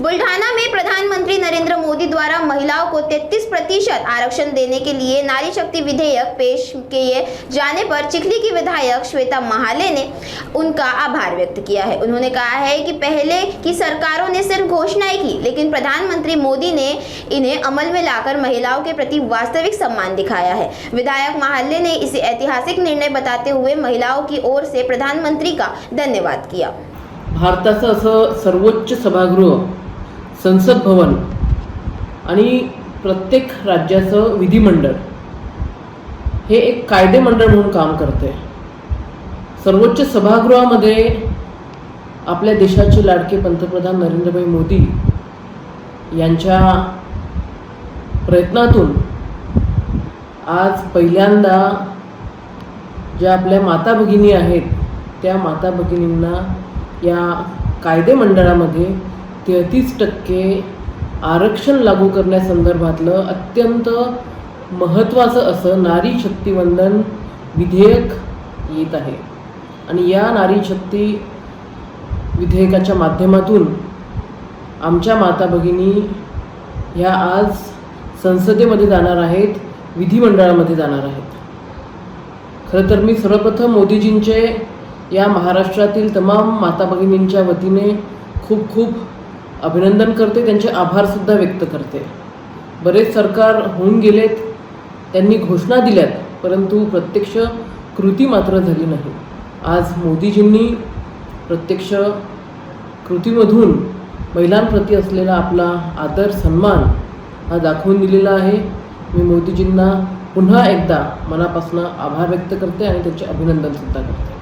बुल्ढाना में प्रधानमंत्री नरेंद्र मोदी द्वारा महिलाओं को 33% आरक्षण देने के लिए नारी शक्ति विधेयक पेश किए जाने पर चिखली की विधायक श्वेता महाले ने उनका आभार व्यक्त किया है। उन्होंने कहा है कि पहले की सरकारों ने सिर्फ घोषणाएं की, लेकिन प्रधानमंत्री मोदी ने इन्हें अमल में लाकर महिलाओं के प्रति वास्तविक सम्मान दिखाया है। विधायक महाले ने इसे ऐतिहासिक निर्णय बताते हुए महिलाओं की ओर से प्रधानमंत्री का धन्यवाद किया। भारताचं असं सर्वोच्च सभागृह, संसद भवन आणि प्रत्येक राज्याचं विधिमंडळ हे एक कायदेमंडळ म्हणून काम करते। सर्वोच्च सभागृहामध्ये आपल्या देशाचे लाडके पंतप्रधान नरेंद्रभाई मोदी यांच्या प्रयत्नातून आज पहिल्यांदा ज्या आपल्या माता भगिनी आहेत त्या माता भगिनींना या कायदेमंडळामध्ये 33% आरक्षण लागू करण्यासंदर्भातलं अत्यंत महत्त्वाचं असं नारी शक्ती वंदन विधेयक येत आहे। आणि या नारी शक्ती विधेयकाच्या माध्यमातून आमच्या माता भगिनी ह्या आज संसदेमध्ये जाणार आहेत, विधिमंडळामध्ये जाणार आहेत। खरं तर मी सर्वप्रथम मोदीजींचे या महाराष्ट्रातील तमाम माता भगिनींच्या वतीने खूप खूप अभिनंदन करते, त्यांचे आभारसुद्धा व्यक्त करते। बरेच सरकार होऊन गेलेत, त्यांनी घोषणा दिल्यात, परंतु प्रत्यक्ष कृती मात्र झाली नाही। आज मोदीजींनी प्रत्यक्ष कृतीमधून महिलांप्रती असलेला आपला आदर सन्मान हा दाखवून दिलेला आहे। मी मोदीजींना पुन्हा एकदा मनापासून आभार व्यक्त करते आणि त्यांचे अभिनंदनसुद्धा करते।